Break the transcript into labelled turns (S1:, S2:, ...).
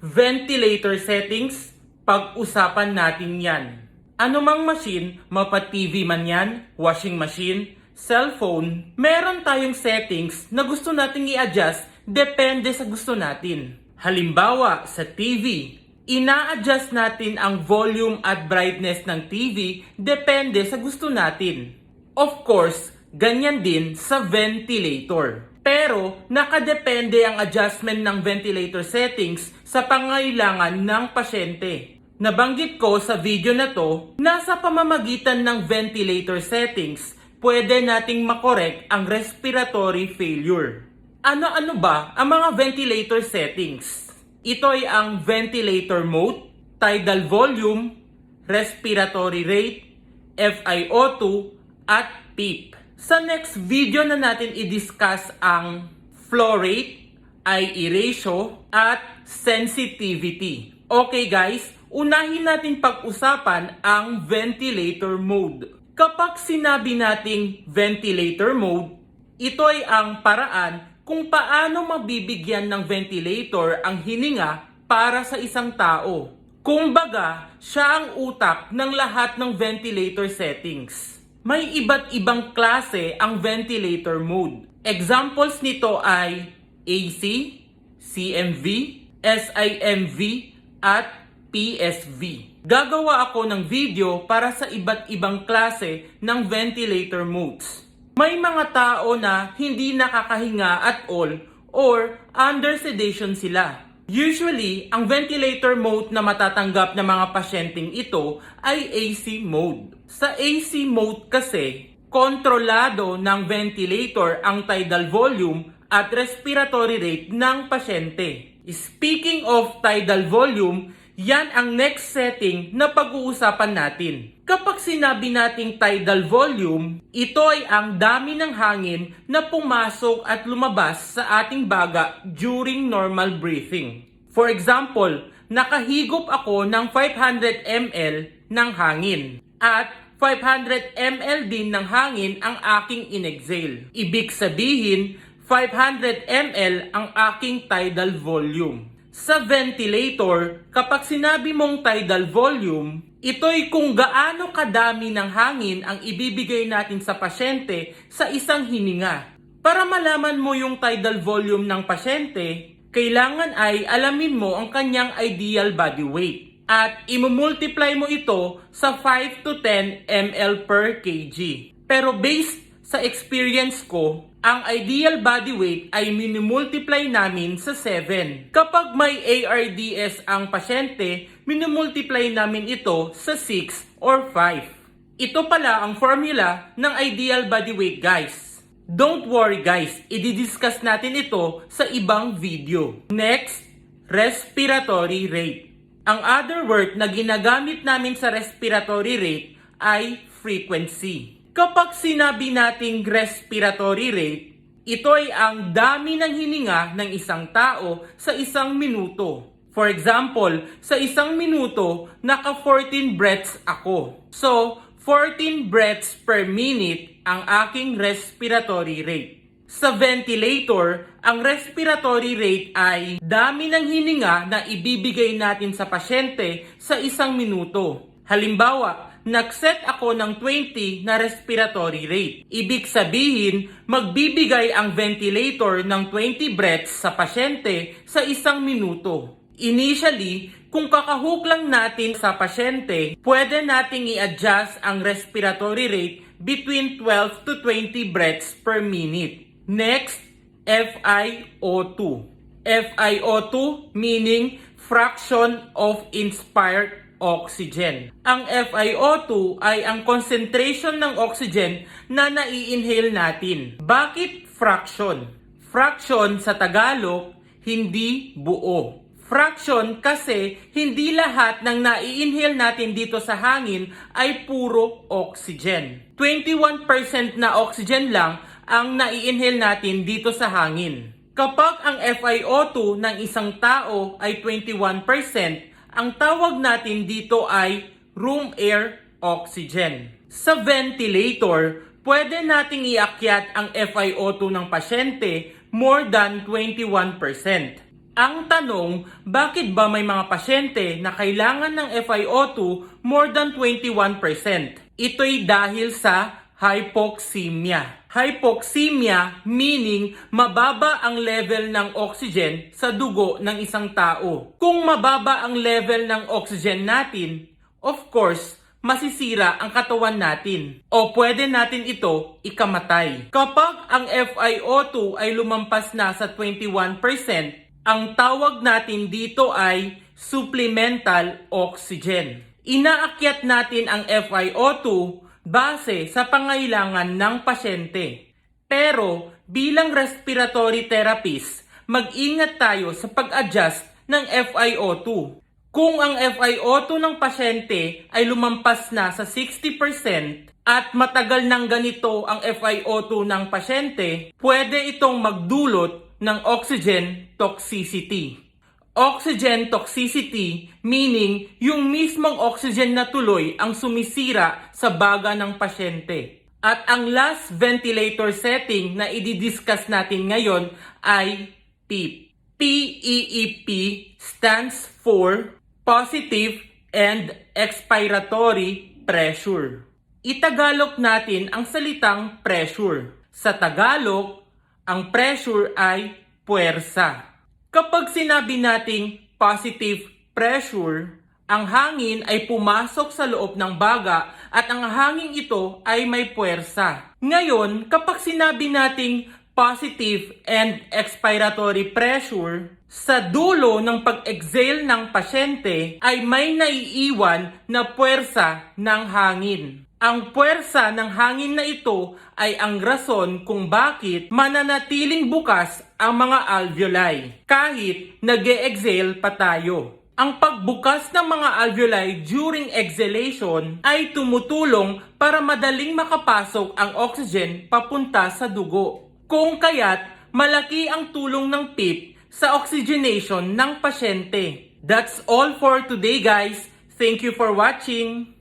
S1: Ventilator settings, pag-usapan natin yan. Anumang machine, mapa-TV man yan, washing machine, cellphone, meron tayong settings na gusto nating i-adjust depende sa gusto natin. Halimbawa, sa TV, ina-adjust natin ang volume at brightness ng TV depende sa gusto natin. Of course, ganyan din sa ventilator. Pero nakadepende ang adjustment ng ventilator settings sa pangailangan ng pasyente. Nabanggit ko sa video na to na sa pamamagitan ng ventilator settings, pwede nating makorek ang respiratory failure. Ano-ano ba ang mga ventilator settings? Ito ay ang ventilator mode, tidal volume, respiratory rate, FiO2, at PEEP. Sa next video na natin i-discuss ang flow rate, IE ratio, at sensitivity. Okay guys, unahin natin pag-usapan ang ventilator mode. Kapag sinabi nating ventilator mode, ito ay ang paraan kung paano mabibigyan ng ventilator ang hininga para sa isang tao. Kumbaga, siya ang utak ng lahat ng ventilator settings. May iba't ibang klase ang ventilator mode. Examples nito ay AC, CMV, SIMV, at PSV. Gagawa ako ng video para sa iba't ibang klase ng ventilator modes. May mga tao na hindi nakakahinga at all or under sedation sila. Usually, ang ventilator mode na matatanggap ng mga pasyenteng ito ay AC mode. Sa AC mode kasi, kontrolado ng ventilator ang tidal volume at respiratory rate ng pasyente. Speaking of tidal volume, yan ang next setting na pag-uusapan natin. Kapag sinabi nating tidal volume, ito ay ang dami ng hangin na pumasok at lumabas sa ating baga during normal breathing. For example, nakahigop ako ng 500 ml ng hangin at 500 ml din ng hangin ang aking inexhale. Ibig sabihin, 500 ml ang aking tidal volume. Sa ventilator, kapag sinabi mong tidal volume, ito'y kung gaano kadami ng hangin ang ibibigay natin sa pasyente sa isang hininga. Para malaman mo yung tidal volume ng pasyente, kailangan ay alamin mo ang kanyang ideal body weight. At imumultiply mo ito sa 5 to 10 ml per kg. Pero based sa experience ko, ang ideal body weight ay minimultiply namin sa 7. Kapag may ARDS ang pasyente, minimultiply namin ito sa 6 or 5. Ito pala ang formula ng ideal body weight guys. Don't worry guys, i-discuss natin ito sa ibang video. Next, respiratory rate. Ang other word na ginagamit namin sa respiratory rate ay frequency. Kapag sinabi nating respiratory rate, ito ay ang dami ng hininga ng isang tao sa isang minuto. For example, sa isang minuto, naka 14 breaths ako. So, 14 breaths per minute ang aking respiratory rate. Sa ventilator, ang respiratory rate ay dami ng hininga na ibibigay natin sa pasyente sa isang minuto. Halimbawa, nag-set ako ng 20 na respiratory rate. Ibig sabihin, magbibigay ang ventilator ng 20 breaths sa pasyente sa isang minuto. Initially, kung kakahook lang natin sa pasyente, pwede nating i-adjust ang respiratory rate between 12 to 20 breaths per minute. Next, FiO2. FiO2 meaning fraction of inspired oxygen. Ang FiO2 ay ang concentration ng oxygen na nai-inhale natin. Bakit fraction? Fraction sa Tagalog, hindi buo. Fraction kasi hindi lahat ng nai-inhale natin dito sa hangin ay puro oxygen. 21% na oxygen lang ang nai-inhale natin dito sa hangin. Kapag ang FiO2 ng isang tao ay 21%, ang tawag natin dito ay room air oxygen. Sa ventilator, pwede nating iakyat ang FiO2 ng pasyente more than 21%. Ang tanong, bakit ba may mga pasyente na kailangan ng FiO2 more than 21%? Ito'y dahil sa hypoxemia. Hypoxemia meaning mababa ang level ng oxygen sa dugo ng isang tao. Kung mababa ang level ng oxygen natin, of course, masisira ang katawan natin. O pwede natin ito ikamatay. Kapag ang FiO2 ay lumampas na sa 21%, ang tawag natin dito ay supplemental oxygen. Inaakyat natin ang FiO2 base sa pangailangan ng pasyente. Pero bilang respiratory therapist, mag-ingat tayo sa pag-adjust ng FiO2. Kung ang FiO2 ng pasyente ay lumampas na sa 60% at matagal nang ganito ang FiO2 ng pasyente, pwede itong magdulot ng oxygen toxicity. Oxygen toxicity meaning yung mismong oxygen na tuloy ang sumisira sa baga ng pasyente. At ang last ventilator setting na i-discuss natin ngayon ay PEEP. PEEP stands for Positive and Expiratory Pressure. Itagalog natin ang salitang pressure. Sa Tagalog, ang pressure ay puwersa. Kapag sinabi nating positive pressure, ang hangin ay pumasok sa loob ng baga at ang hangin ito ay may puwersa. Ngayon, kapag sinabi nating positive and expiratory pressure, sa dulo ng pag-exhale ng pasyente ay may naiiwan na puwersa ng hangin. Ang puwersa ng hangin na ito ay ang rason kung bakit mananatiling bukas ang mga alveoli kahit nag-e-exhale pa tayo. Ang pagbukas ng mga alveoli during exhalation ay tumutulong para madaling makapasok ang oxygen papunta sa dugo. Kung kaya't malaki ang tulong ng PEEP sa oxygenation ng pasyente. That's all for today, guys. Thank you for watching.